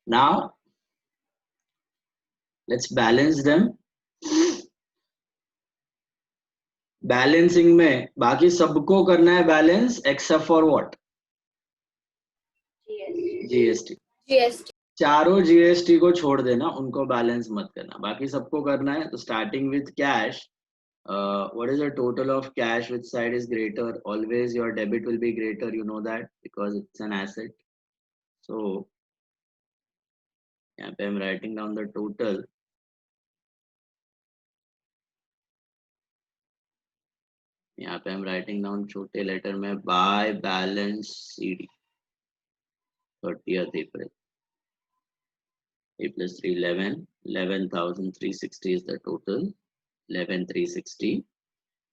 Now let's balance them. Balancing में बाकी सबको करना है balance except for what? GST. GST चारों जीएसटी को छोड़ देना, उनको बैलेंस मत करना, बाकी सबको करना है। तो starting with cash, what is the total of cash, which side is greater? Always your debit will be greater, you know that, because it's an asset. So यहाँ पे I'm writing down the total. यहाँ पे I'm writing down छोटे letter में by balance CD 30th April. 8 plus 3 11, 11,360 is the total. 11,360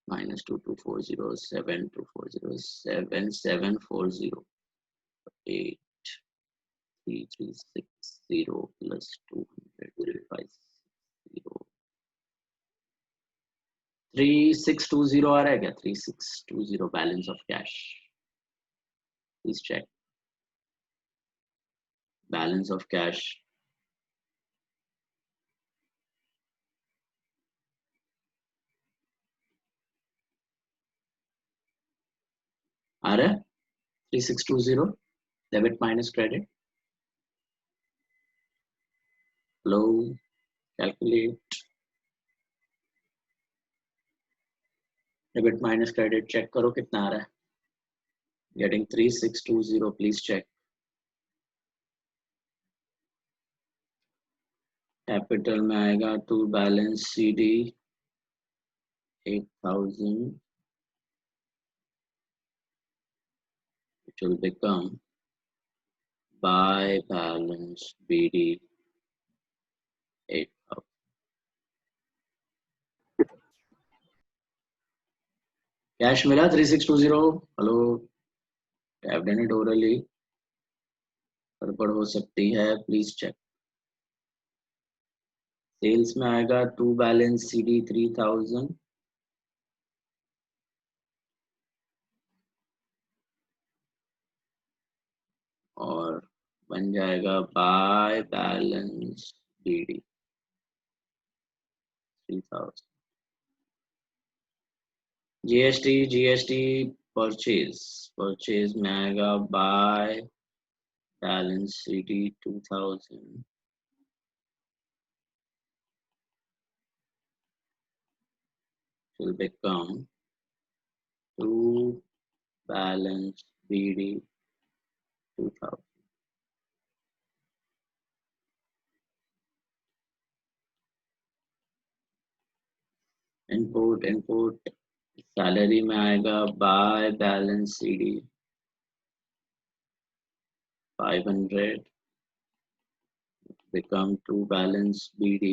minus 2240, 7240, 7740, 83360 plus 200, 3620 आ रहा है क्या? 3620 balance of cash, please check balance of cash. आ रहा है 3620 डेबिट माइनस क्रेडिट. लो calculate debit minus credit, check करो कितना आ रहा है. Getting 3620, please check. कैपिटल में आएगा to balance CD 8,000, which will become by balance BD 8,000. Cash मिला 3620. Hello, I've done it orally. गड़बड़ हो सकती है, प्लीज चेक. सेल्स में आएगा टू बैलेंस CD 3,000, और बन जाएगा by balance BD 3,000. GST purchase में आएगा by balance CD 2,000, will become to balance BD 2,000. Input salary में आएगा by balance CD 500, become to balance BD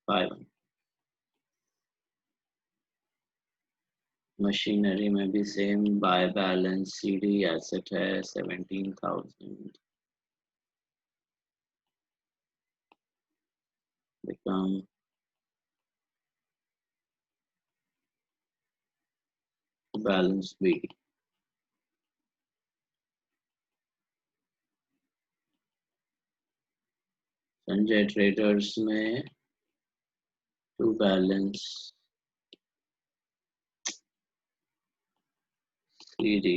500. Machinery में भी same by balance CD asset है 17,000, become balance BD. Sanjay traders में to balance CD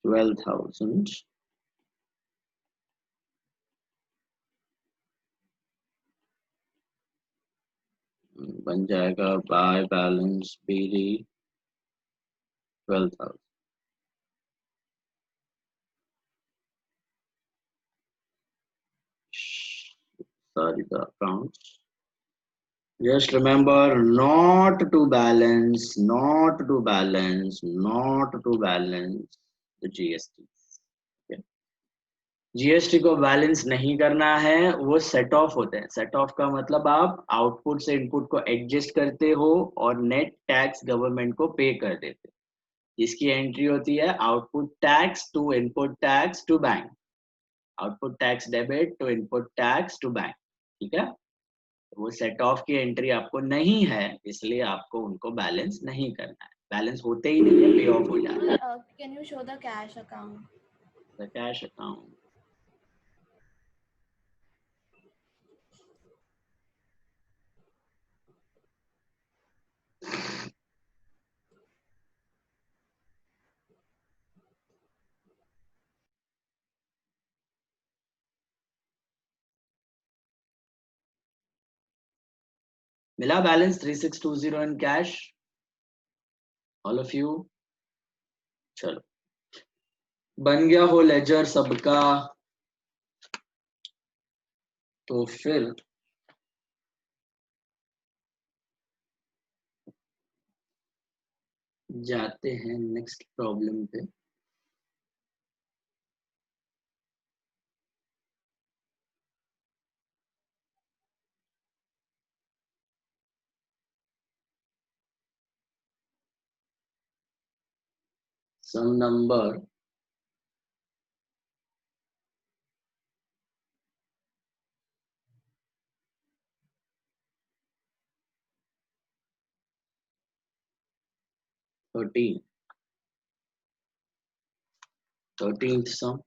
12,000, बन जाएगा by balance BD 12,000. Sorry, the accounts. Just remember not to balance the GST. Okay? GST को balance नहीं करना है, वो सेट ऑफ होते हैं. सेट ऑफ का मतलब आप आउटपुट से इनपुट को एडजस्ट करते हो और नेट टैक्स गवर्नमेंट को पे कर देते हो. इसकी एंट्री होती है output tax to input tax to bank, output tax debit to input tax to bank. ठीक है, वो सेट ऑफ की एंट्री आपको नहीं है, इसलिए आपको उनको बैलेंस नहीं करना है. बैलेंस होते ही नहीं है, पे ऑफ हो जाता है। Can you show the cash account? The cash account, मिला balance 3620 in cash, all of you. चलो, बन गया हो लेजर सबका, तो फिर जाते हैं नेक्स्ट प्रॉब्लम पे। सम नंबर 13th सम।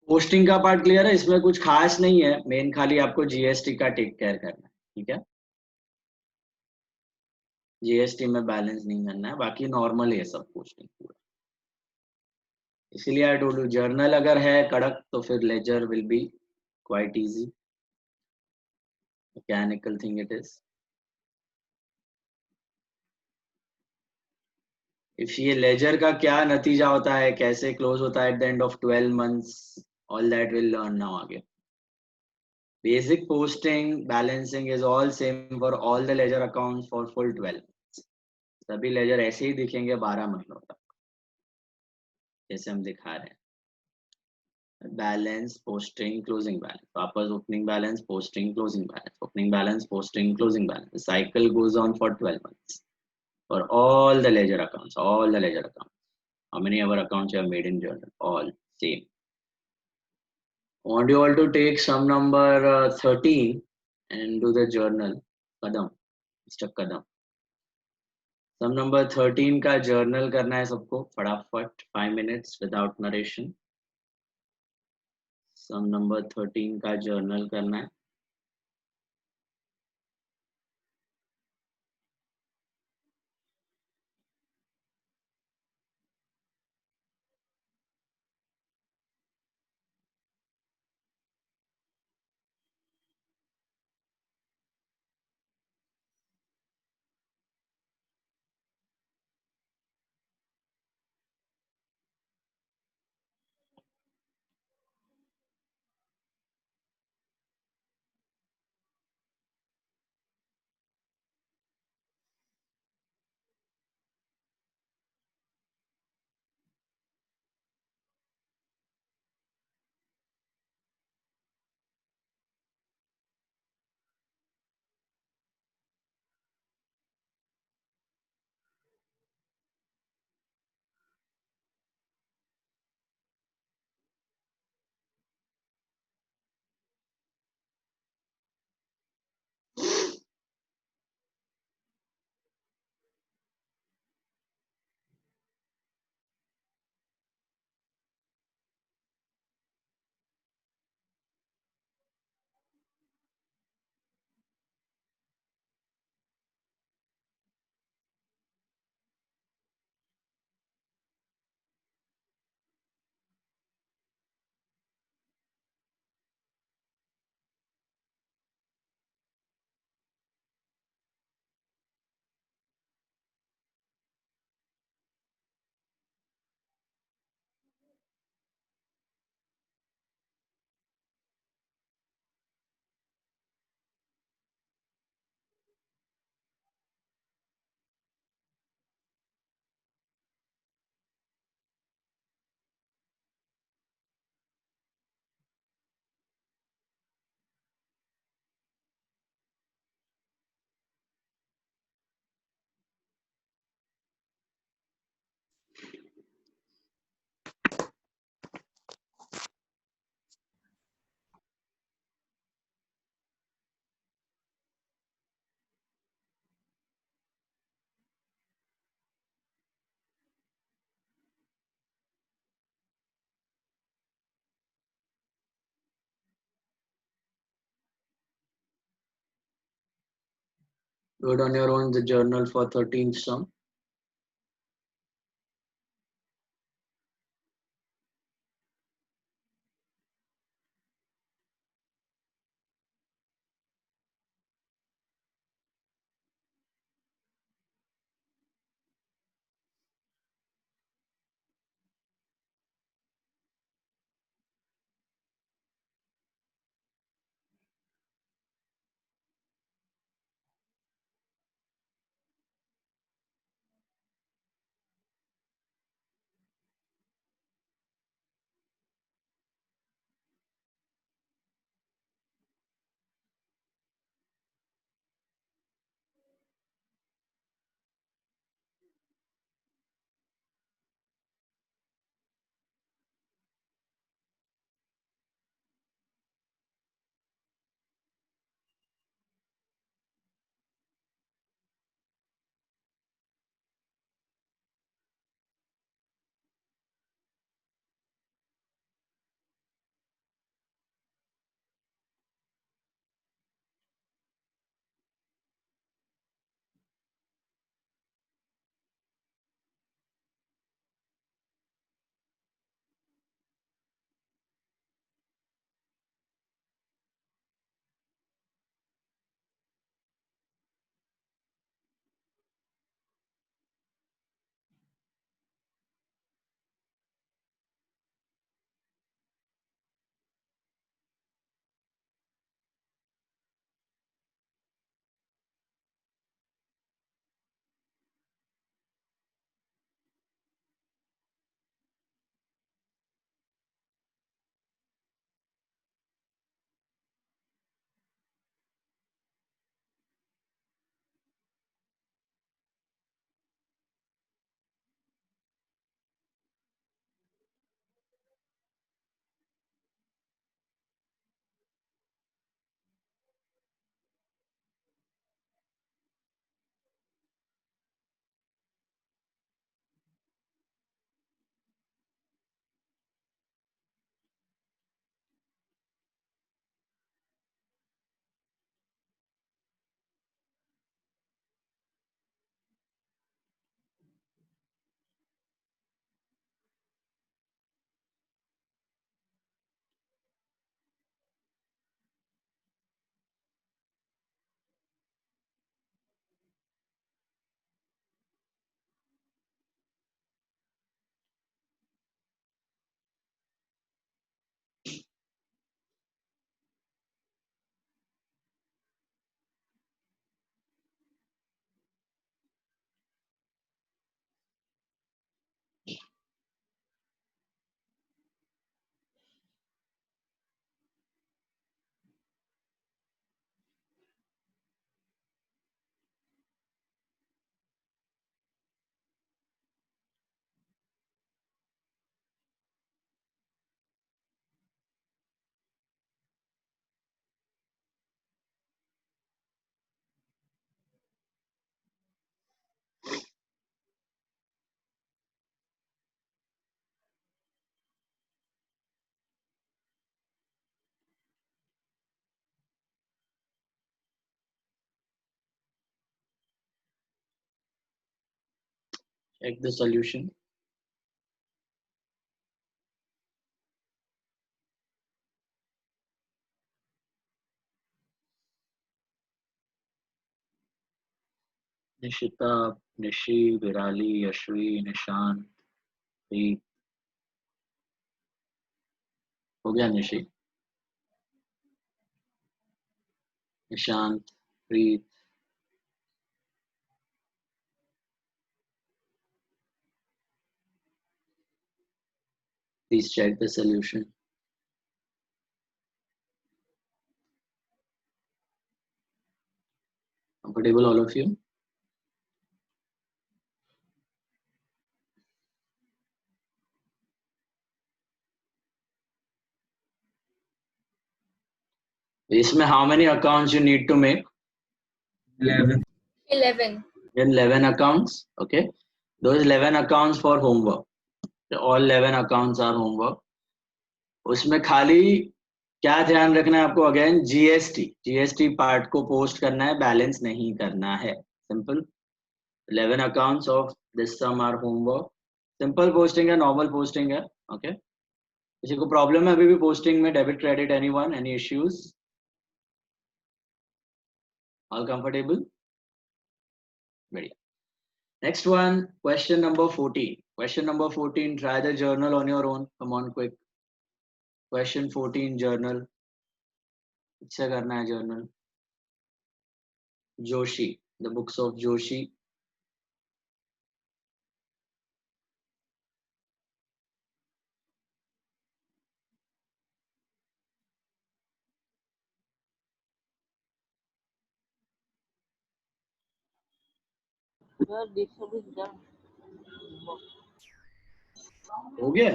पोस्टिंग का पार्ट क्लियर है, इसमें कुछ खास नहीं है, मेन खाली आपको जीएसटी का टेक केयर करना है, ठीक है। जीएसटी में बैलेंस नहीं करना है, बाकी नॉर्मल है सब पोस्टिंग पूरा। इसीलिए आई टोल्ड यू, जर्नल अगर है कड़क तो फिर ledger will be quite easy, mechanical thing it is. If ये लेजर का क्या नतीजा होता है, कैसे क्लोज होता है at the end of 12 months, all that will learn now आगे। Basic posting balancing is all same for all the ledger accounts for full 12। सभी लेजर ऐसे ही दिखेंगे 12 महीनों तक, जैसे हम दिखा रहे हैं। बैलेंस, पोस्टिंग, क्लोजिंग बैलेंस, वापस opening balance, posting, closing balance, opening balance, posting, closing balance, cycle goes on for 12 months for all the ledger accounts, all the ledger accounts. How many ever accounts you have made in journal? All same. Want you all to take sum number 13 and do the journal. Kadam, Mr. Kadam. Some number 13 का journal करना है सबको फटाफट, 5 minutes without narration. सम number 13 का journal करना है। Do it on your own, the journal for 13th sum. Check the solution. Nishita, Nishi, Virali, Yashvi, Nishant, प्रीत। हो गया निशी, निशांत, प्रीत। Please check the solution. Comfortable all of you? इसमें how many accounts you need to make? 11. 11. Then 11 accounts. Okay. Those 11 accounts for homework. All 11 accounts are homework. उसमें खाली क्या ध्यान रखना है आपको? अगेन जीएसटी पार्ट को पोस्ट करना है, बैलेंस नहीं करना है। Simple. 11 accounts of this sum are homework. Simple posting है, नॉर्मल पोस्टिंग है। ओके, किसी को प्रॉब्लम है अभी भी पोस्टिंग में? Debit credit, anyone, any issues? All comfortable? बढ़िया। Next one, question number 14. Question number 14, try the journal on your own. Come on, quick. Question 14, journal. इससे करना है journal. Joshi, the books of Joshi. हो गया?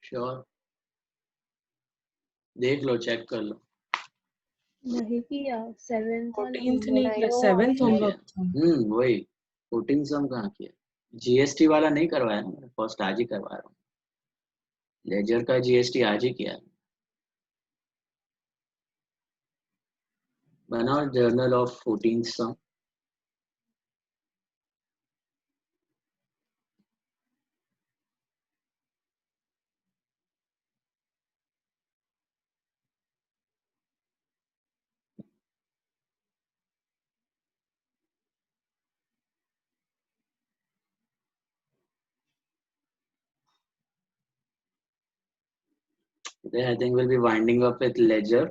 Sure. देख लो, check कर लो। नहीं किया 7th वाला 14th नहीं किया, 7th होमवर्क था। वही 14 सम कहाँ किया? जीएसटी वाला नहीं करवाया ना, फर्स्ट आज ही करवा रहा हूँ। लेजर का जीएसटी आज ही किया। बनाओ journal of 14 sum. I think we'll be winding up with ledger.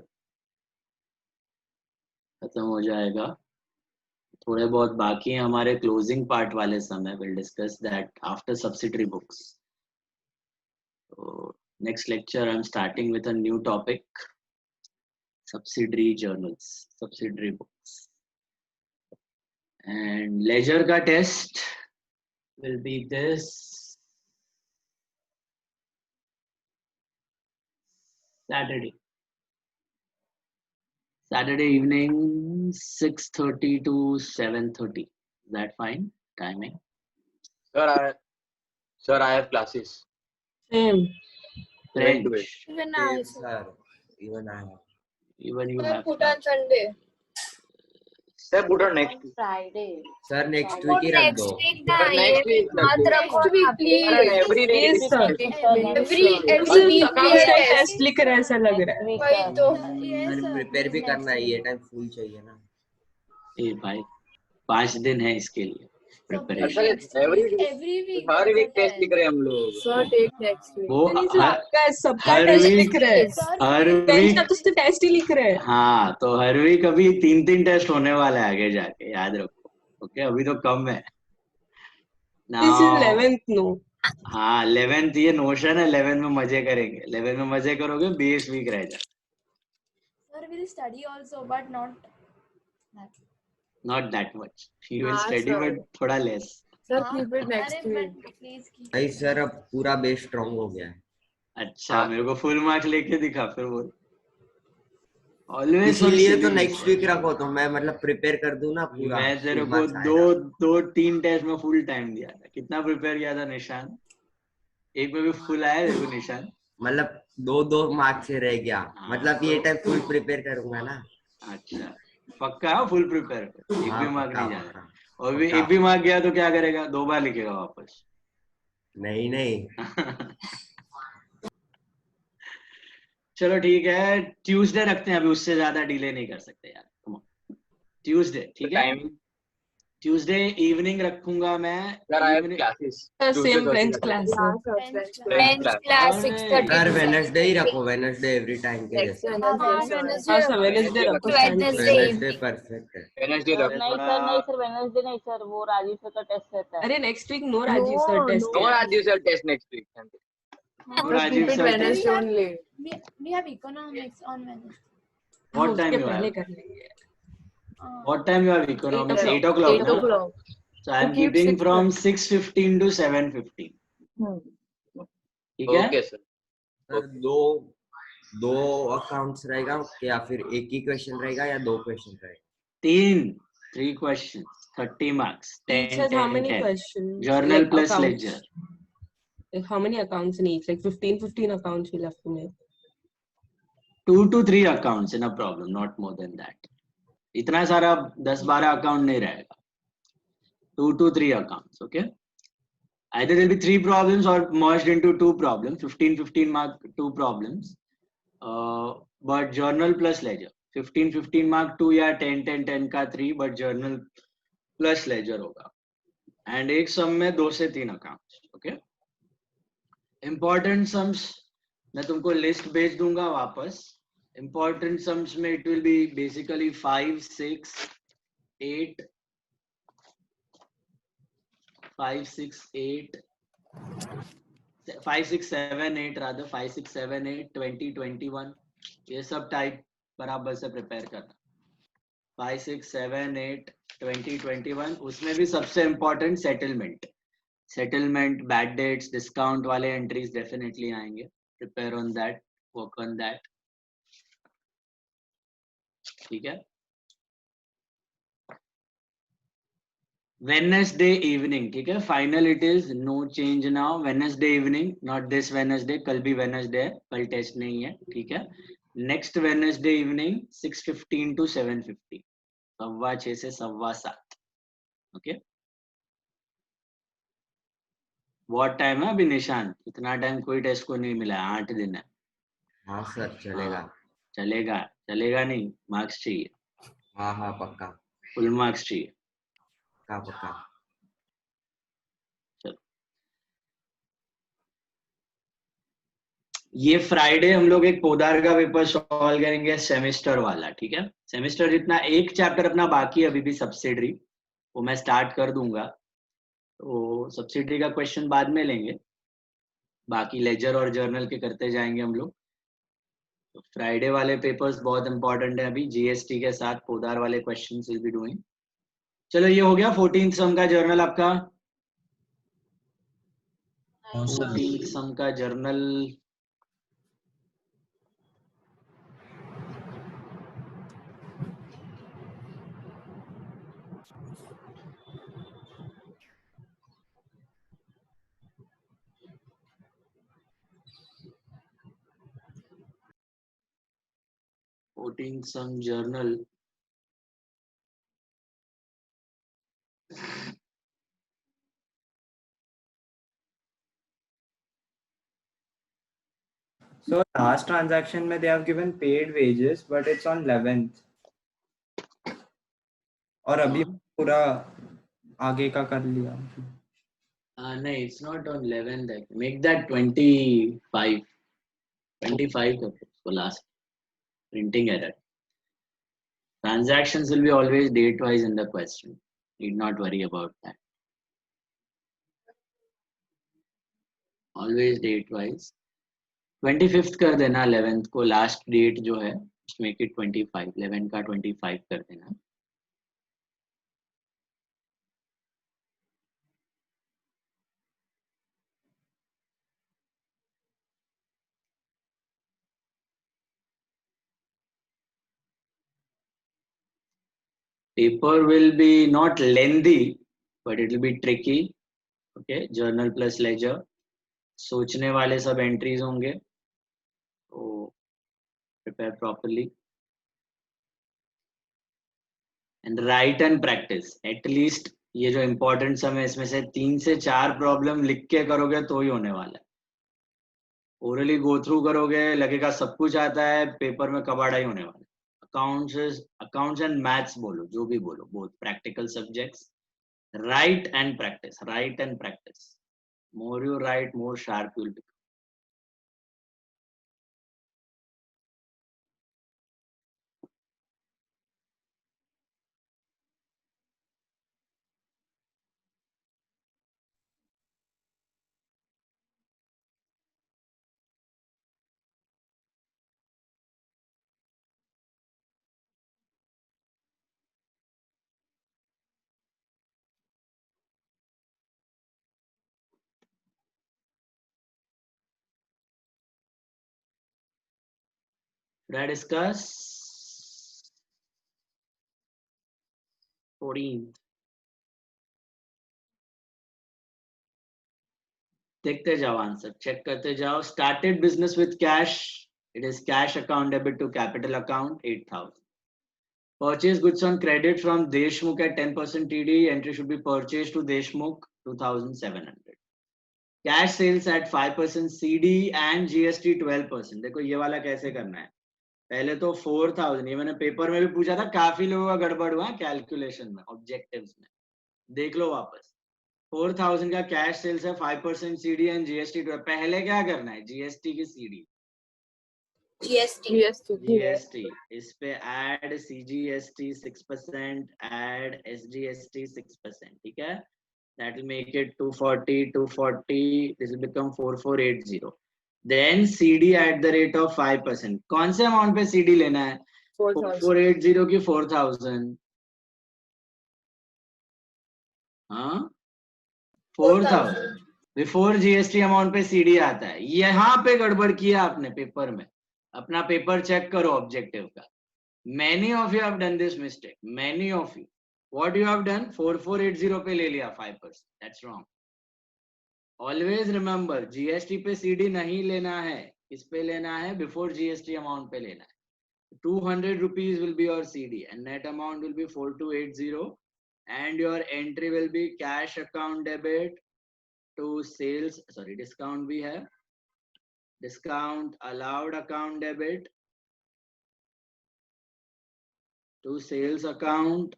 खत्म हो जाएगा। थोड़े बहुत बाकी हैं हमारे क्लोजिंग पार्ट वाले समय। Will discuss that after subsidiary books. Next lecture I am starting with a new topic, subsidiary journals, subsidiary books. And ledger का test will be this Saturday evening 6:30 to 7:30. Is that fine? Timing? Sir, I have classes. Same. French. Even I Same, also. sir. Even I have. Even you have Put on Sunday. Sir, put on next week. Friday. Sir, next week ही रख दो. Sir, next week. Next week, please. Sir, every day. Yes, sir. Every सिर्फ week accounts का yes. Test लिख रहे हैं ऐसा लग रहा है। वही तो। सर प्रिपेयर भी करना है, ये टाइम फुल चाहिए ना। ए भाई 5 दिन है इसके लिए प्रिपरेशन। Sir, every week. हर week टेस्ट लिख रहे हैं हम लोग। Sir, take next week. वो नहीं सर, आपका सबका हर टेस्ट week- लिख रहे हैं। हर टेंथ का वीक, तो सिर्फ टेस्ट ही लिख रहे हैं। हाँ तो हर वीक अभी 3 टेस्ट होने वाले हैं आगे जाके, याद रखो। ओके, अभी तो कम है। This is Now, 11th no. हाँ 11th ये नोशन है, 11th में मजे करेंगे। 11th में मजे करोगे, 20 वीक रह जाए। Sir will study also, but not that. Not that much. He will हाँ, study, sir. but थोड़ा less. Sir, keep it next week. Please keep. भाई सर अब पूरा बेस स्ट्रांग हो गया है। अच्छा, हाँ। मेरे को फुल मार्क्स लेके दिखा फिर वो। Always इसीलिए तो नेक्स्ट वीक रखो, तो मैं मतलब प्रिपेयर कर दूं ना पूरा। मैं तेरे full को marks आएगा। 3 टेस्ट में फुल टाइम दिया था। कितना प्रिपेयर किया था निशान? एक में भी फुल आया देखो निशान। मतलब 2 मार्क्स से रह गया, हाँ, मतलब ये टाइम फुल प्रिपेयर करूंगा ना। अच्छा पक्का फुल प्रिपेयर कर, एक हाँ, भी मार्क पक्का, नहीं जाना। पक्का। और भी पक्का। एक भी मार्क गया तो क्या करेगा? 2 बार लिखेगा वापस। नहीं चलो ठीक है, ट्यूसडे रखते हैं अभी, उससे ज्यादा डिले नहीं कर सकते यार। कम ऑन, ट्यूसडे ठीक है। Timing. ट्यूसडे इवनिंग रखूंगा मैं। Sir, I have Evening- classes. Same French class है। French class. 6:30. सर वेडनेसडे ही रखो, वेडनेसडे एवरी टाइम के लिए। हाँ सर, वेडनेसडे रखो। वेडनेसडे परफेक्ट है। Wednesday रखो। नहीं सर, नहीं सर, वेडनेसडे नहीं सर, वो राजीव सर का टेस्ट रहता है। अरे next week no Rajiv sir test No, Rajiv sir test next week. Rajiv sir Wednesday test. only. We have economics on Wednesday. What time you पहले have? कर लेंगे। What time you have economics? 8 o'clock. 8 no? o'clock. So I am keep keeping 6 from 6:15 to 7:15. ठीक है? Okay, sir. Sir दो accounts रहेगा या फिर एक ही क्वेश्चन रहेगा या 2 क्वेश्चन रहेगा? 3 questions, 30 marks. 10, Each has how 10, many 10. questions? Journal Like plus accounts. ledger. Like how many accounts in each? Like 15 accounts we'll have to make. 2 to 3 accounts in a problem, not more than that. इतना सारा 10-12 account नहीं रहेगा. 2 to 3 accounts, okay? Either there'll be 3 problems or merged into 2 problems, 15 mark 2 problems. But journal plus ledger, 15 mark 2 या 10 का 3, but journal plus ledger होगा. And एक sum में 2 से 3 accounts, okay? Important sums मैं तुमको list भेज दूंगा वापस. Important sums में it will be basically 5, 6, 8, 5, 6, 8, 5, 6, 7, 8 rather 5, 6, 7, 8, 20, 21 ये सब टाइप बराबर से प्रिपेयर करना. 5, 6, 7, 8, 20, 21 उसमें भी सबसे important settlement bad debts discount वाले एंट्रीज डेफिनेटली आएंगे. Prepare on that, work on that. ठीक है. वेडनेसडे इवनिंग, ठीक है. Final it is no change now. Wednesday evening, not this Wednesday. कल भी वेडनेसडे है, कल टेस्ट नहीं है. ठीक है. नेक्स्ट वेडनेसडे इवनिंग 6:15 to 7:50, 6:15 से 7:15. ओके. बहुत टाइम है अभी निशान. इतना टाइम कोई टेस्ट को नहीं मिला है. 8 दिन है. हाँ सर चलेगा. चलेगा. चलेगा नहीं, मार्क्स चाहिए. हाँ हाँ पक्का. फुल मार्क्स चाहिए. पक्का पक्का. चलो ये फ्राइडे हम लोग एक पोदार का पेपर सॉल्व करेंगे, सेमेस्टर वाला. ठीक है. सेमेस्टर जितना एक चैप्टर अपना बाकी है अभी भी, सब्सिडरी, वो मैं स्टार्ट कर दूंगा. तो सब्सिडरी का क्वेश्चन बाद में लेंगे, बाकी लेजर और जर्नल के करते जाएंगे हम लोग. तो फ्राइडे वाले पेपर्स बहुत इंपॉर्टेंट है. अभी जीएसटी के साथ पोदार वाले क्वेश्चंस विल बी डूइंग. चलो ये हो गया 14th सम का जर्नल आपका. 14th सम का journal some journal. So last transaction में they have given paid wages, but it's on 11th. और अभी पूरा आगे का कर लिया. नहीं, it's not on 11th. Make that 25. 25 कर उसको last. Printing error. Transactions will be always date-wise in the question. Need not worry about that. Always date-wise. 25th कर देना, 11th को last date जो है, make it 25. 11 का 25 कर देना. Paper will be not lengthy, but it will be tricky. Okay, journal plus ledger. सोचने वाले सब entries होंगे, तो prepare properly. And write and practice. At least ये जो important सम है इसमें से 3 से 4 प्रॉब्लम लिख के करोगे तो ही होने वाला है. ओरली गो थ्रू करोगे लगेगा सब कुछ आता है, पेपर में कबाड़ा ही होने वाला है. अकाउंट्स एंड मैथ्स बोलो, जो भी बोलो, both practical subjects. Right and practice. More you right, more sharp you will become. Should I discuss 14th? देखते जाओ आंसर, चेक करते जाओ. Started business with cash, it is cash account debit to capital account 8,000. Purchase goods on credit from Deshmukh at 10% TD. Entry should be purchased to Deshmukh 2,700. Cash sales at 5% CD and GST 12%. देखो ये वाला कैसे करना है. पहले तो 4,000, ये मैंने पेपर में भी पूछा था, काफी लोगों का गड़बड़ हुआ कैलकुलेशन में, ऑब्जेक्टिव्स में. देख लो वापस. 4,000 का कैश सेल्स है, 5% CD एंड GST 12. पहले क्या करना है? GST की CD. GST इस पे add CGST 6%, add SGST 6%. ठीक है, that will make it 240. This will become 4480. Then CD at the rate of 5%. कौन से अमाउंट पे CD लेना है? 4480 की 4,000. हाँ, 4,000 बिफोर GST अमाउंट पे CD आता है. यहाँ पे गड़बड़ किया आपने पेपर में. अपना पेपर चेक करो ऑब्जेक्टिव का. Many of you have done this mistake. Many of you. What you have done? 4480 पे ले लिया 5%. That's wrong. Always remember, GST पे CD नहीं लेना है. किस पे लेना है? Before GST अमाउंट पे लेना है. 200 rupees will be your CD and net amount will be 4280 and your entry will be cash account debit to sales. Sorry, discount we have. Discount allowed account debit to sales account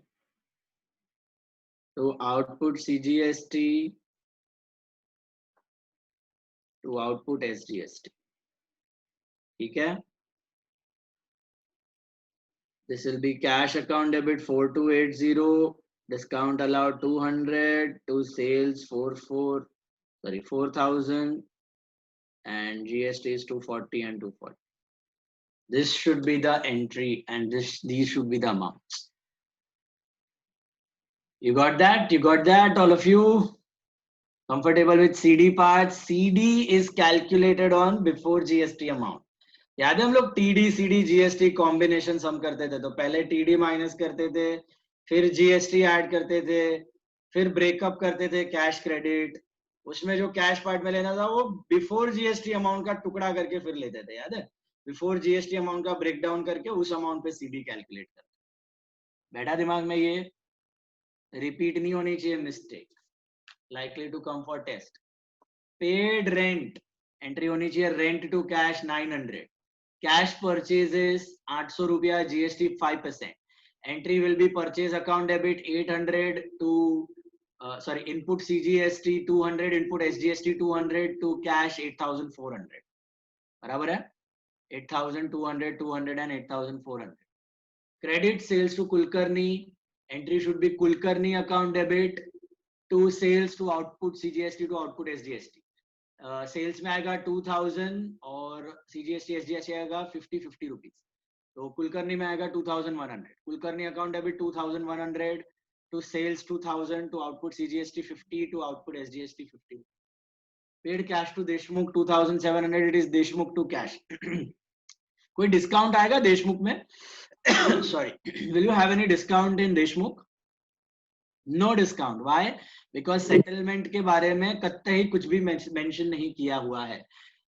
to output CGST to output SGST. ठीक है. This will be cash account debit 4280, discount allowed 200 to sales 4,000 and GST is 240 and 240. This should be the entry and these should be the amounts. You got that? You got that, all of you? Comfortable with CD part? CD is calculated on before GST amount. याद है हम लोग TD CD GST combination सम करते थे, तो पहले TD minus करते थे, फिर GST ऐड करते थे, फिर ब्रेकअप करते थे कैश क्रेडिट. उसमें जो कैश पार्ट में लेना था वो बिफोर GST अमाउंट का टुकड़ा करके फिर लेते थे. याद है? बिफोर GST अमाउंट का ब्रेक डाउन करके उस अमाउंट पे CD कैलकुलेट करते. बैठा दिमाग में? ये रिपीट नहीं होनी चाहिए mistake. Likely to come for test. Paid rent entry होनी चाहिए. Rent to cash 900. Cash purchases 800 रुपया, GST 5%. Entry will be purchase account debit 800 to input CGST 200, input SGST 200 to cash 8,400. बराबर है? 8,200, 200 and 8,400. Credit sales to Kulkarni. Entry should be Kulkarni account debit to sales to output CGST to output SGST. Sales में आएगा 2,000 और CGST SGST आएगा 50 rupees. तो कुलकर्णी में आएगा 2,100. Kulkarni account debit 2,100 to sales 2,000 to output CGST 50 to output SGST 50. Paid cash to Deshmukh 2,700. It is Deshmukh to cash. कोई discount आएगा देशमुख में? Sorry, will you have any discount in Deshmukh? No discount. Why? Because settlement के बारे में कतई कुछ भी मेंशन नहीं किया हुआ है.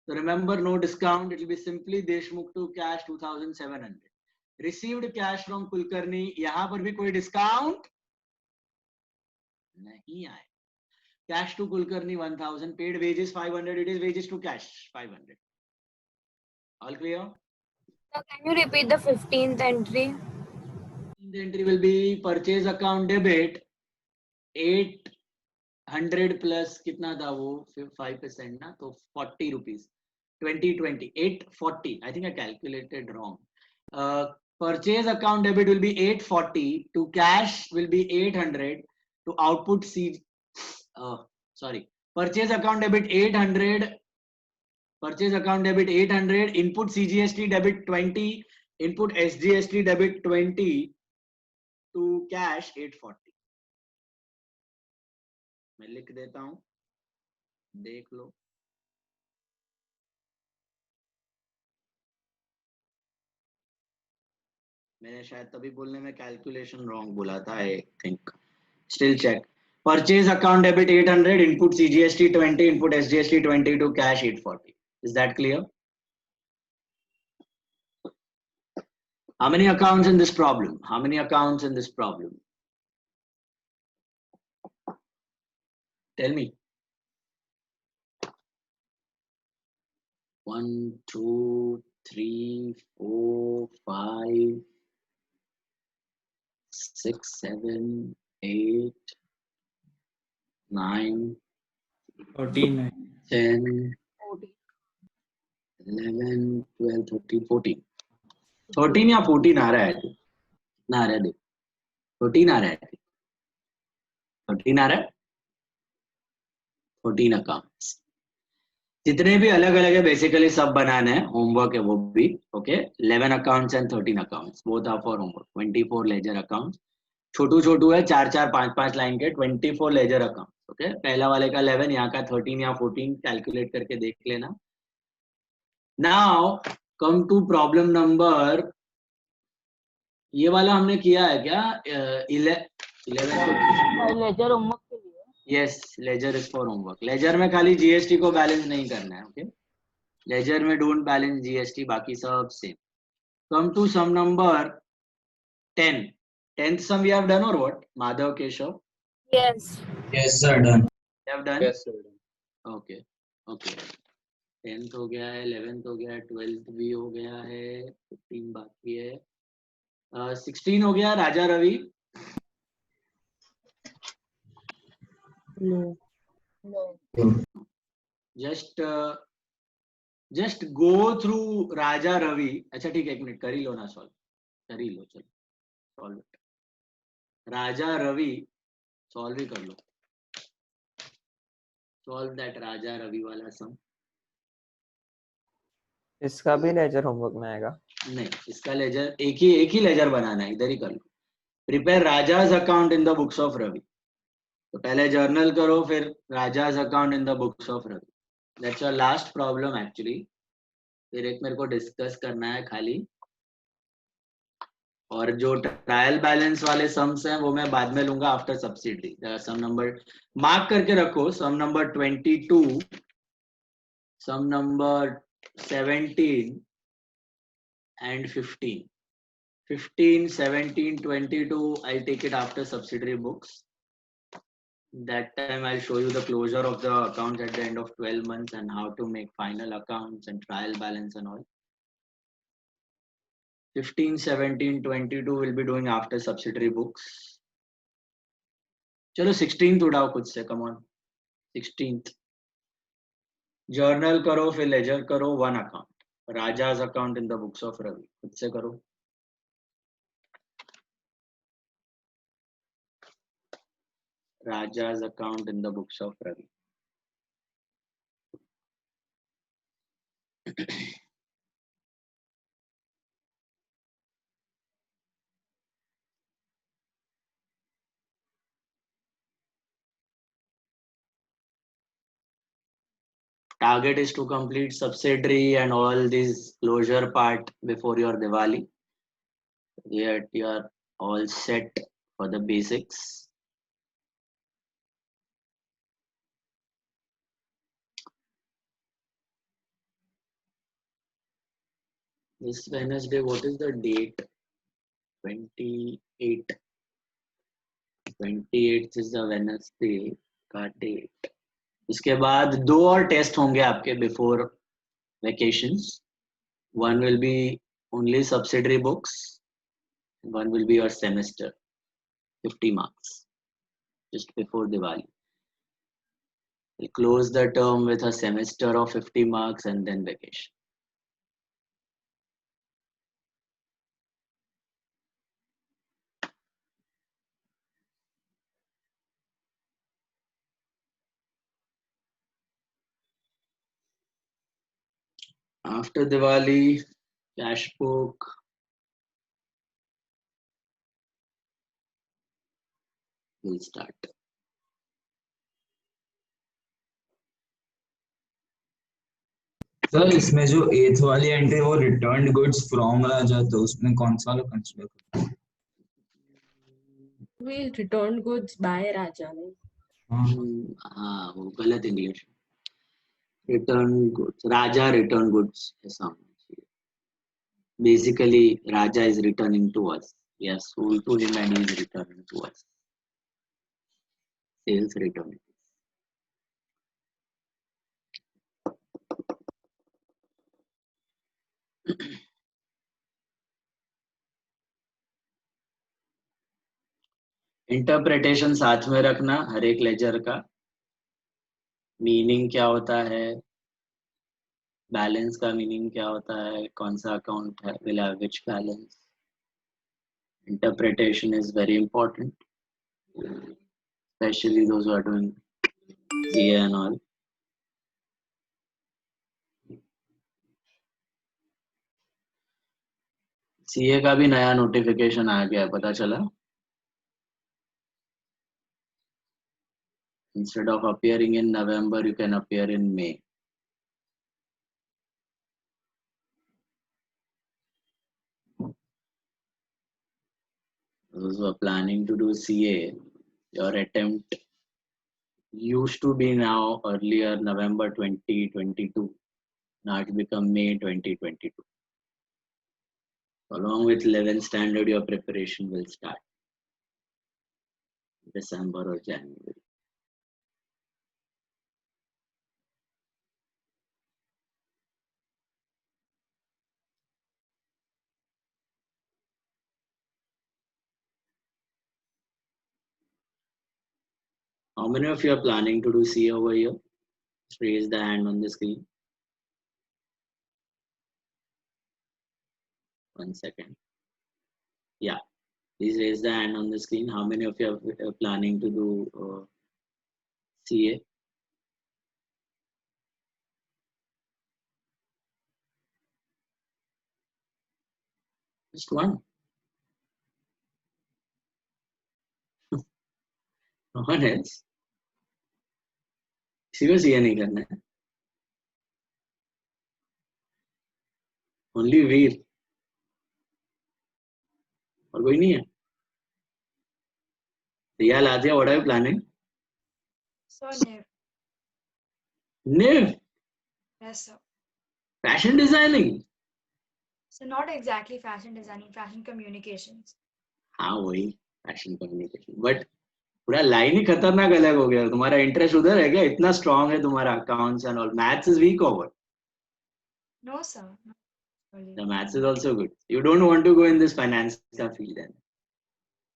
तो remember, no discount. It will be simply Deshmukh to cash 2,700. Received cash from Kulkarni. यहां पर भी कोई डिस्काउंट नहीं आए. Cash to Kulkarni 1,000. Paid wages 500. It is wages to cash 500. All clear? Can you repeat the 15th entry? 15th entry will be purchase account debit 800 plus कितना था वो? 5% ना, तो 40 rupees. 20 840. I think I calculated wrong. Purchase account debit will be 840 to cash will be 800 to output purchase account debit 800. Purchase account debit 800. Input CGST debit 20. Input SGST debit 20 to cash 840. मैं लिख देता हूं, देख लो. मैंने शायद तभी बोलने में कैलकुलेशन रॉन्ग बोला था. I think. Still check. Purchase account debit 800, input CGST 20, input SGST 22, cash 840. Is that clear? How many accounts in this problem? How many accounts in this problem? Tell me. 1, 2, 3, 4, 5, 6, 7, 8, 9, 14. 10, 11, 12, 13, 14. 13 या 14 आ रहा है कितना आ रहा है देख 14 आ रहा है 13 आ रहा है 14 अकाउंट्स जितने भी अलग अलग है बेसिकली सब बनाना है होमवर्क है वो भी okay 11 accounts and 13 accounts both are for homework 24 ledger accounts छोटू छोटू है 4-4 5-5 लाइन के 24 लेजर अकाउंट ओके पहला वाले का 11 यहाँ का 13 या 14 कैलकुलेट करके देख लेना now come to problem number ये वाला हमने किया है क्या 11 लेजर होमवर्क के लिए yes ledger is for homework ledger में खाली जीएसटी को बैलेंस नहीं करना है ओके लेजर में डोंट बैलेंस जीएसटी बाकी सब same come to sum number 10 10th sum we have done or what Madhav Keshav Yes. Yes, sir, done. we have done Yes, sir. okay okay 10th हो गया है 11th हो गया है 12th भी हो गया है 15 बाकी है 16 हो गया Raja Ravi No. just go through Raja Ravi अच्छा ठीक है एक मिनट कर ही लो ना सॉल्व कर ही लो चलो solve it Raja Ravi solve ही कर लो सॉल्व दैट राजा रवि वाला सम इसका भी लेजर होमवर्क में आएगा नहीं इसका लेजर एक ही लेजर बनाना है इधर ही कर लो prepare Raja's account in the books of Ravi तो पहले जर्नल करो फिर Raja's account in the books of Ravi that's your last problem actually फिर एक मेरे को डिस्कस करना है खाली और जो ट्रायल बैलेंस वाले सम्स हैं वो मैं बाद में लूंगा आफ्टर सब्सिडी सम नंबर मार्क करके रखो सम number 22 some number 17 and 15 17 22 I'll take it after subsidiary books that time I'll show you the closure of the accounts at the end of 12 months and how to make final accounts and trial balance and all 15 17 22 will be doing after subsidiary books चलो 16th उड़ाओ खुद से come on 16th journal करो फिर ledger करो one account Raja's account in the books of Ravi खुद से करो Raja's account in the books of Ravi Target is to complete subsidiary and all this closure part before your Diwali. Yet you are all set for the basics. This Wednesday, what is the date? 28. 28th is the Wednesday का date. इसके बाद 2 और test होंगे आपके before vacations one will be only subsidiary books one will be your semester 50 marks just before Diwali we'll close the term with a semester of 50 marks and then vacation after Diwali, cash book will start. Sir इसमें जो 8th वाली entry वो returned goods from राजा तो उसमें कौन सा वाला consider करते हैं We returned goods by Raja. हाँ वो गलत English. Return goods. Raja return goods ऐसा होना चाहिए. Basically, Raja is returning to us. We have sold to him and he is returning to us. Sales return. Interpretation साथ में रखना हर एक लेजर का. मीनिंग क्या होता है, बैलेंस का मीनिंग क्या होता है, कौन सा अकाउंट है, will have which balance. Interpretation is very important, especially those who are doing CA and all. CA का भी नया नोटिफिकेशन आ गया, पता चला. Instead of appearing in November, you can appear in May. Those who are planning to do CA, your attempt used to be now earlier November 2022. Now it become May 2022. Along with 11th standard, your preparation will start December or January. How many of you are planning to do CA over here? Raise the hand on the screen. 1 second. Yeah, please raise the hand on the screen. How many of you are planning to do CA? Just one. No one else. किसी को CA नहीं करना है. Only वीर. और कोई नहीं है. Riya Ladia, what are you planning? So Niv. Niv. Yes, sir. Fashion designing. So not exactly fashion designing, fashion communications. हाँ वही fashion communication. But पूरा लाइन ही खतरनाक अलग हो गया. तुम्हारा इंटरेस्ट उधर है क्या? इतना स्ट्रांग है तुम्हारा accounts and all. Maths is weak over. No, sir. Not really. The maths is also good. You don't want to go in this finance field then.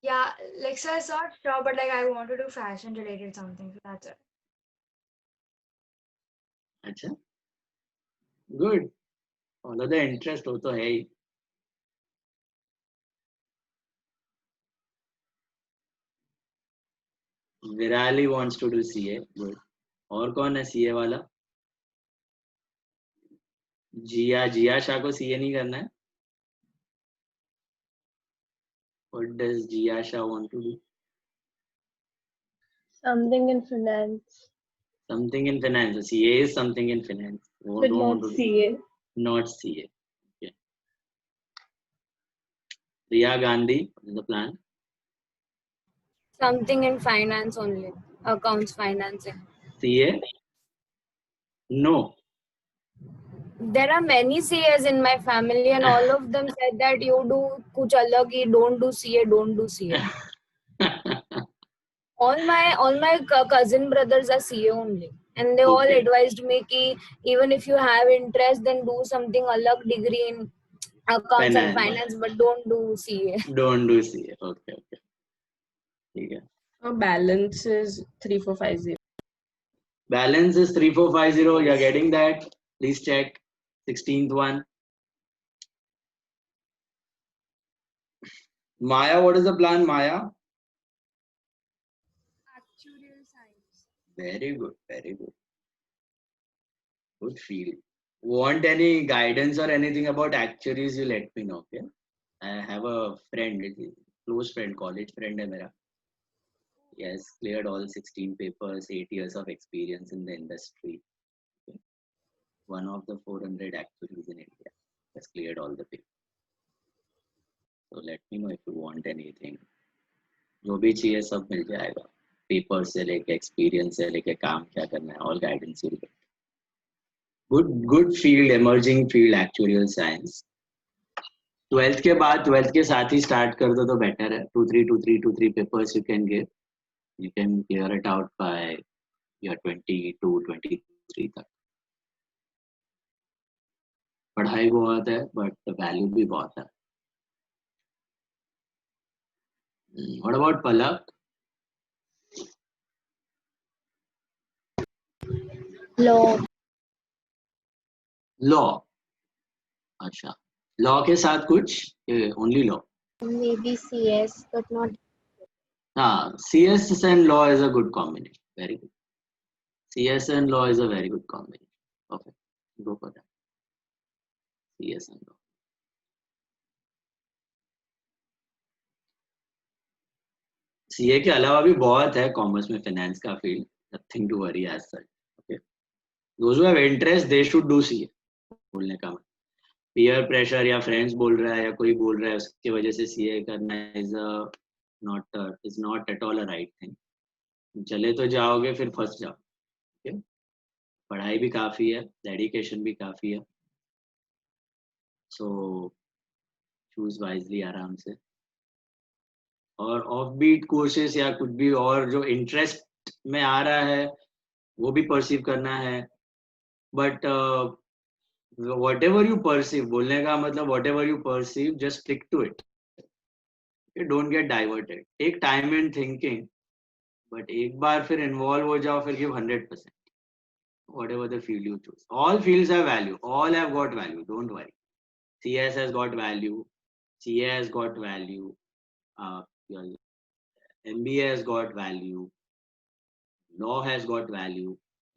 Yeah, like sir, it's not sure, but like I want to do fashion related something. So that's it. अच्छा. Good. Follow the interest हो तो है ही. Virali wants to do CA. Good. और कौन है CA वाला? जिया शाह को CA नहीं करना है. What does Jiya Shah want to do? Something in finance. Something in finance. So CA is something in finance. But not CA. Not CA. Okay. Riya Gandhi, what is the plan? Something in finance only. Accounts financing. CA? No. There are many CAs in my family and all of them said that you do kuch alag hi, don't do CA, don't do CA. all my cousin brothers are CA only. And they all advised me ki even if you have interest, then do something alag degree in accounts and finance, but don't do CA. Don't do CA. Okay. Okay. Balance is 3450. Balance is 3450. You're getting that. Please check. 16th one. Maya, what is the plan, Maya? Actuarial science. Very good. Good field. Want any guidance or anything about actuaries, you let me know, okay? I have a friend, close friend, college friend hai mera. He has cleared all 16 papers, 8 years of experience in the industry. Okay. One of the 400 actuaries in India has cleared all the papers. So let me know if you want anything. जो भी चाहिए सब मिल जाएगा. Paper से लेके experience से लेके काम क्या करना है, all guidance will get. Good field, emerging field actuarial science. 12th के बाद 12th के साथ ही स्टार्ट कर दो तो बेटर है. 2-3 papers you can give, you can clear it out by your 22-23 तक. पढ़ाई बहुत है बट वैल्यू भी बहुत है. What about Palak? Law. अच्छा, लॉ के साथ कुछ only law? Maybe CS, but not. हाँ, CS and law is a good combination. Very good. CS and law is a very good combination. Okay, go for that. CS and law. CA के अलावा भी बहुत है commerce में, finance का field. Nothing to worry as such. Okay. Those who have interest, they should do CA. बोलने का मतलब पीयर प्रेशर या फ्रेंड्स बोल रहा है या कोई बोल रहा है उसकी वजह से सीए करना is not at all a right thing. चले तो जाओगे फिर फंस जाओ. okay? पढ़ाई भी काफी है, डेडिकेशन भी काफी है. सो चूज वाइजली आराम से. और ऑफ बीट कोर्सेस या कुछ भी और जो इंटरेस्ट में आ रहा है वो भी परसीव करना है. बट whatever you perceive, बोलने का मतलब whatever you perceive, just stick to it. Don't get diverted. Take time in thinking, but एक बार फिर involve हो जाओ, फिर give 100%. Whatever the field you choose. All fields have value. All have got value. Don't worry. CS has got value. CA has got value. Your MBA has got value. Law has got value.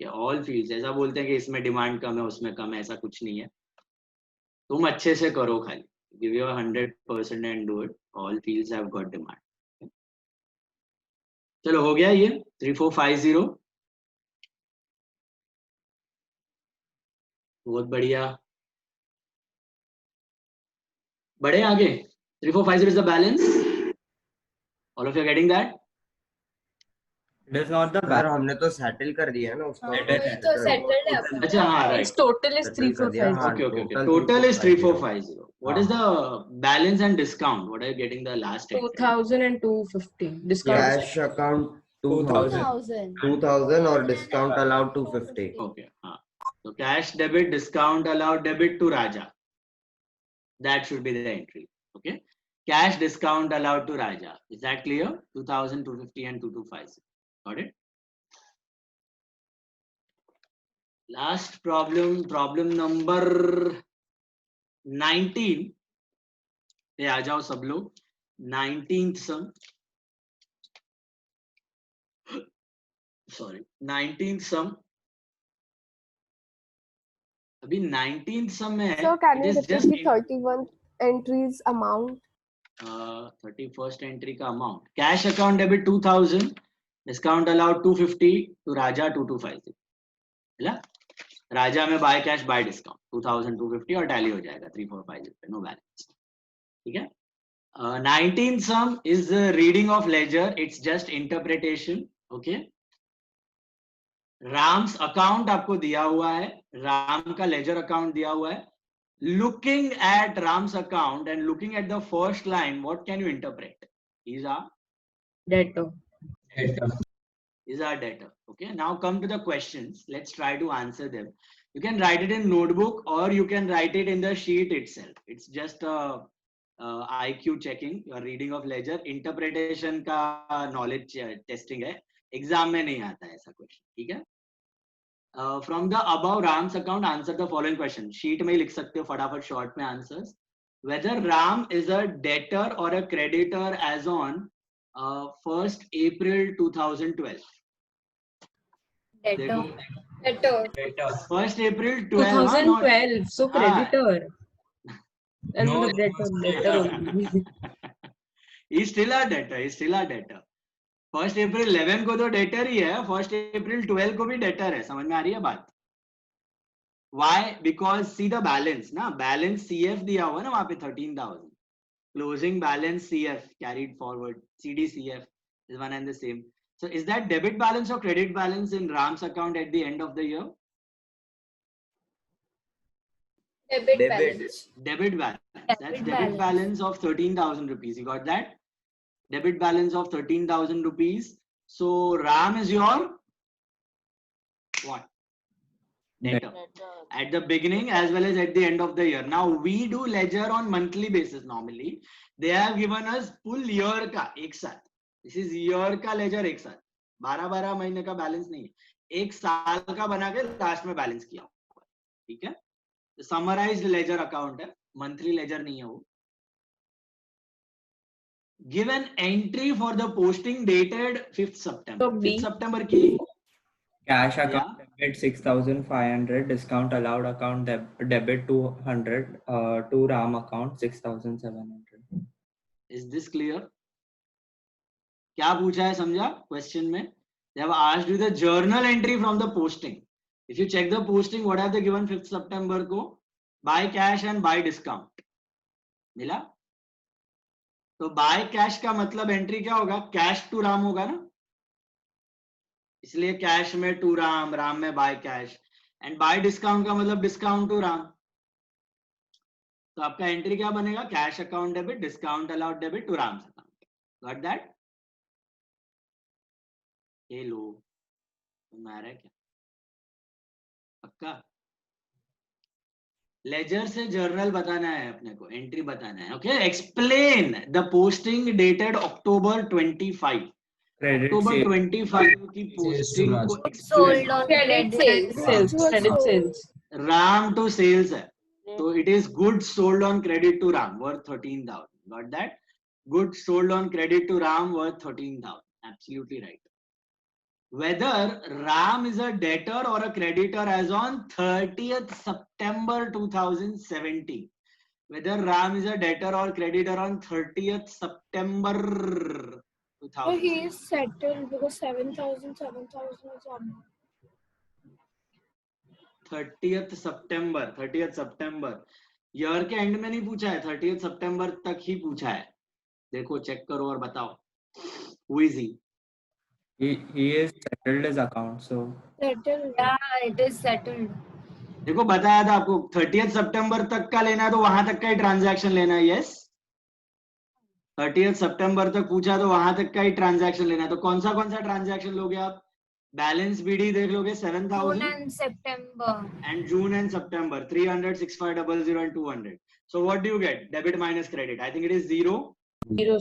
All fields. ऐसा बोलते हैं कि इसमें demand कम है उसमें कम है, ऐसा कुछ नहीं है. तुम अच्छे से करो, खाली give your 100% and do it. All fields have got demand. चलो हो गया ये 3450. बहुत बढ़िया, बढ़े आगे. 3450 is the balance. All of you are getting that? It is not the sir हमने तो सेटल कर दिया ना उसको. तो settled है अपना. अच्छा हाँ Its right. total is 3450. Okay. Total is 3450. What is the balance and discount? What are you getting the last entry? 2000 and 250. Discount. Cash account 2000 और डिस्काउंट अलाउड 250. Okay. हाँ. So cash debit, discount allowed debit to Raja. That should be the entry. Okay. Cash discount allowed to Raja. Is that clear? 2000, 250 and 2250. Got it? Last problem number 19 पे आ जाओ सब लोग. 19th sum. Sorry, 19th sum. अभी 19th sum में है. So can you It is repeat just the 31 entries amount? 31st entry का amount. Cash account debit 2000. Discount allowed 250 to Raja 2250. है ना? राजा में बाय कैश बाय डिस्काउंट 2250 और tally हो जाएगा 3450 पे. No balance. ठीक है. 19th sum is the reading of ledger. It's just interpretation. Okay. Ram's account आपको दिया हुआ है, राम का लेजर अकाउंट दिया हुआ है. Looking at Ram's account and looking at the first line, what can you interpret? Is a Debtor. Is our debtor. Okay. Now come to the questions. Let's try to answer them. You can write it in notebook or you can write it in the sheet itself. It's just a IQ checking. Your reading of ledger. Interpretation का knowledge testing है. Exam में नहीं आता है ऐसा question. ठीक है. From the above Ram's account, answer the following question. Sheet में ही लिख सकते हो फटाफट short में answers. Whether Ram is a debtor or a creditor as on 1st April 2012. Debtor. 1st April 2012. So creditor. And No, the debtor only. He's still a debtor. 1st April 11 को तो debtor ही है. 1st April 12 को भी debtor है. समझ में आ रही है बात? Why? Because see the balance ना, balance CF दिया हुआ ना वहाँ पे 13,000. Closing balance CF carried forward. CDCF is one and the same. So is that debit balance or credit balance in Ram's account at the end of the year? Debit balance. Debit balance. That's debit balance of 13,000 rupees. You got that? Debit balance of 13,000 rupees. So Ram is your what? Debtor. At the beginning as well as at the end of the year. Now we do ledger on monthly basis normally. They have given us full year का एक साथ. This is year का ledger एक साथ. 12-12 महीने का balance नहीं है. एक साल का बना के लास्ट में बैलेंस किया. ठीक है? समराइज्ड लेजर अकाउंट है, मंथली लेजर नहीं है वो. Give an entry for the posting dated 5th September. 5th September की cash account debit 6,500, discount allowed account debit 200, to Ram account 6,700. Is this clear? क्या पूछा है समझा क्वेश्चन में? They have asked you the journal entry from the posting. If you check the posting, what have they given 5th September को? Buy cash and buy discount. मिला? तो buy cash का मतलब एंट्री क्या होगा? कैश टू राम होगा ना, इसलिए कैश में टू राम, राम में by cash. And bye discount का मतलब डिस्काउंट टू राम. तो आपका एंट्री क्या बनेगा? Cash account debit, discount allowed debit to Ram account. Got that? ये लो तुम्हारा क्या पक्का? लेजर से जर्नल बताना है अपने को, एंट्री बताना है. Okay, explain the posting dated October 25. October 25 की पोस्टिंग को Sold on credit sales. Ram to sales है, तो it is good sold on credit to Ram worth 13,000. Got that? Good sold on credit to Ram worth 13,000. Absolutely right. Whether Ram is a debtor or a creditor as on 30th September 2017. Whether Ram is a debtor or creditor on 30th September 2000. So he is settled because 7,000 is on 30th September. Year के and में नहीं पूछा है, 30th September तक ही पूछा है. देखो check करो और बताओ. Who is he? He is settled his account, so settled. Yeah, it is settled. देखो बताया था आपको 30th September तक का लेना है तो वहां तक का ही ट्रांजैक्शन लेना है. यस, 30th September तक पूछा तो वहां तक का ही ट्रांजैक्शन लेना है. तो कौन सा ट्रांजैक्शन लोगे आप? बैलेंस बीडी देख लोगे 7,000 and September and June and September 300, 6500 and 200. So what do you get? Debit minus credit. I think it is 0.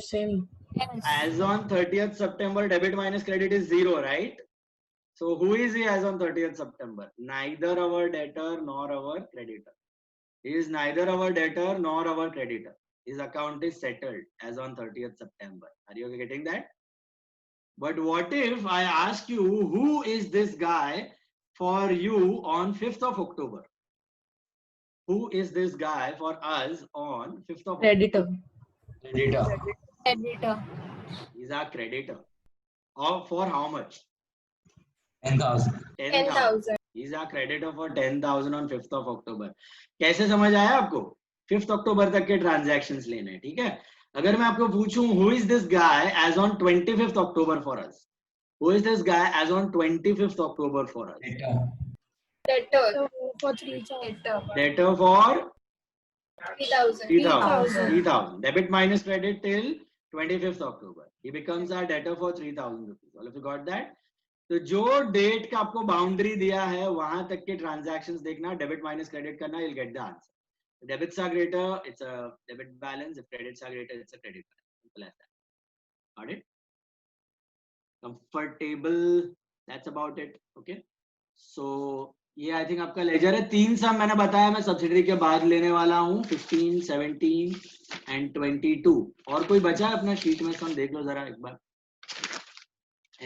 Same. Yes. As on 30th September, debit minus credit is 0, right? So who is he as on 30th September? Neither our debtor nor our creditor. He is neither our debtor nor our creditor. His account is settled as on 30th September. Are you getting that? But what if I ask you, who is this guy for you on 5th of October? Who is this guy for us on 5th of Creditor. October? Creditor. He's our creditor. Or for how much? 10,000. 10,000. He's our creditor for 10,000 on 5th of October. कैसे समझ आया आपको? 5th October तक के transactions लेने हैं, ठीक है? अगर मैं आपको पूछूं, who is this guy as on 25th October for us? Who is this guy as on 25th October for us? Debtor for 3,000. Debtor for 3,000. 3,000. Debit minus credit till 25th October. He becomes our debtor for 3,000 rupees. All of you got that? तो जो date का आपको boundary दिया है वहां तक के transactions देखना, डेबिट माइनस क्रेडिट करना, you'll get the answer. If debits are greater, it's a debit balance. If credits are greater, it's a credit balance. Simple as that. Got it? Comfortable. That's about it. Okay. So ये I think आपका laser है. 3 सम मैंने बताया मैं subsidiary के बाद लेने वाला हूँ, 15, 17 एंड 22. और कोई बचा है अपना शीट में? सम देख लो जरा एक बार.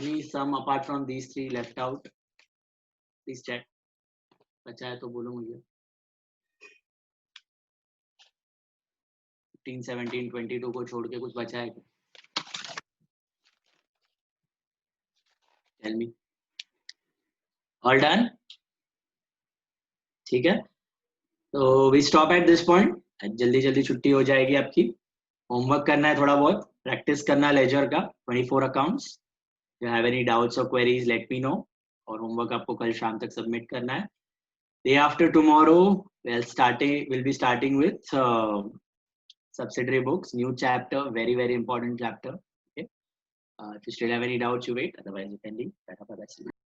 Any sum apart from these 3 left out? Please check. बचा है तो बोलो मुझे. 15, 17, 22 को छोड़ के कुछ बचा है? Tell me. All done? ठीक है. तो we stop at this point. जल्दी छुट्टी हो जाएगी आपकी. होमवर्क करना है थोड़ा बहुत, प्रैक्टिस करना लेजर का 24 accounts. you have any doubts or queries, let me know. और homework आपको कल शाम तक submit करना है. Day after tomorrow, we'll be starting with subsidiary books, new chapter, very, very important chapter. Okay. If you still have any doubts, you wait. Otherwise, you can leave.